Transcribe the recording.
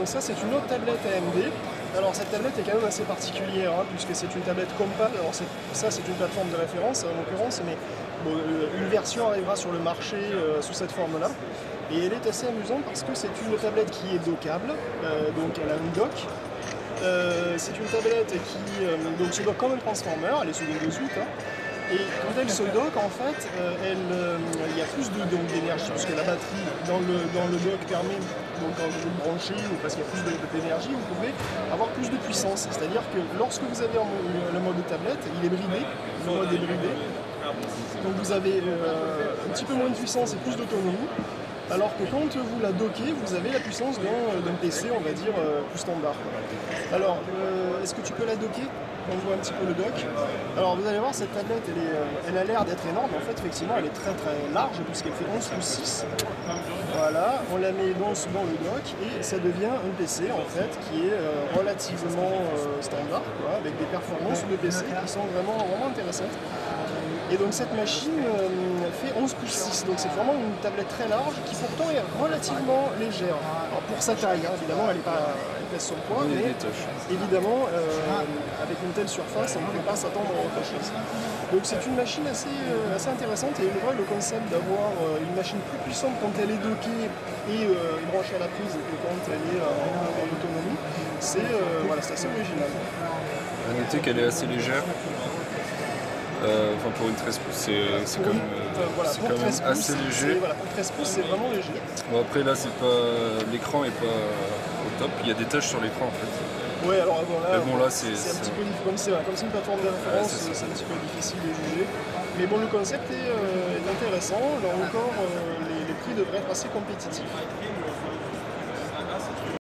donc ça c'est une autre tablette AMD. Alors cette tablette est quand même assez particulière, hein, puisque c'est une tablette Compal. Alors ça c'est une plateforme de référence en l'occurrence, mais bon, une version arrivera sur le marché sous cette forme-là. Et elle est assez amusante parce que c'est une tablette qui est dockable, donc elle a un dock. C'est une tablette qui donc se dock comme un transformer, elle est sous Windows 8. Hein. Et quand elle se dock, en fait, il y a plus d'énergie, puisque la batterie dans le dock permet, donc quand vous le branchez ou parce qu'il y a plus d'énergie, vous pouvez avoir plus de puissance. C'est-à-dire que lorsque vous avez le mode tablette, il est bridé, le mode est bridé. Donc vous avez un petit peu moins de puissance et plus d'autonomie. Alors que quand vous la dockez, vous avez la puissance d'un PC, on va dire, plus standard. Alors, est-ce que tu peux la docker? On voit un petit peu le dock. Alors vous allez voir, cette tablette, elle a l'air d'être énorme. En fait, effectivement, elle est très très large puisqu'elle fait 11 pouces 6. Voilà, on la met dans le dock et ça devient un PC en fait qui est relativement standard, quoi, avec des performances de PC qui sont vraiment intéressantes. Et donc cette machine fait 11 pouces 6, donc c'est vraiment une tablette très large qui pourtant est relativement légère. Alors pour sa taille, hein, évidemment elle pèse son poids, mais évidemment avec une telle surface on ne peut pas s'attendre à autre chose. Donc c'est une machine assez intéressante et le concept d'avoir une machine plus puissante quand elle est dockée et branchée à la prise que quand elle est en autonomie, c'est assez original. À noter qu'elle est assez légère. Enfin pour une 13 pouces c'est quand même assez léger. Pour 13 pouces c'est vraiment léger. Bon après là l'écran est pas au top, il y a des taches sur l'écran en fait. Ouais alors là c'est un petit peu difficile, comme c'est une plateforme de référence, c'est un petit peu difficile de juger. Mais bon le concept est intéressant, là encore les prix devraient être assez compétitifs.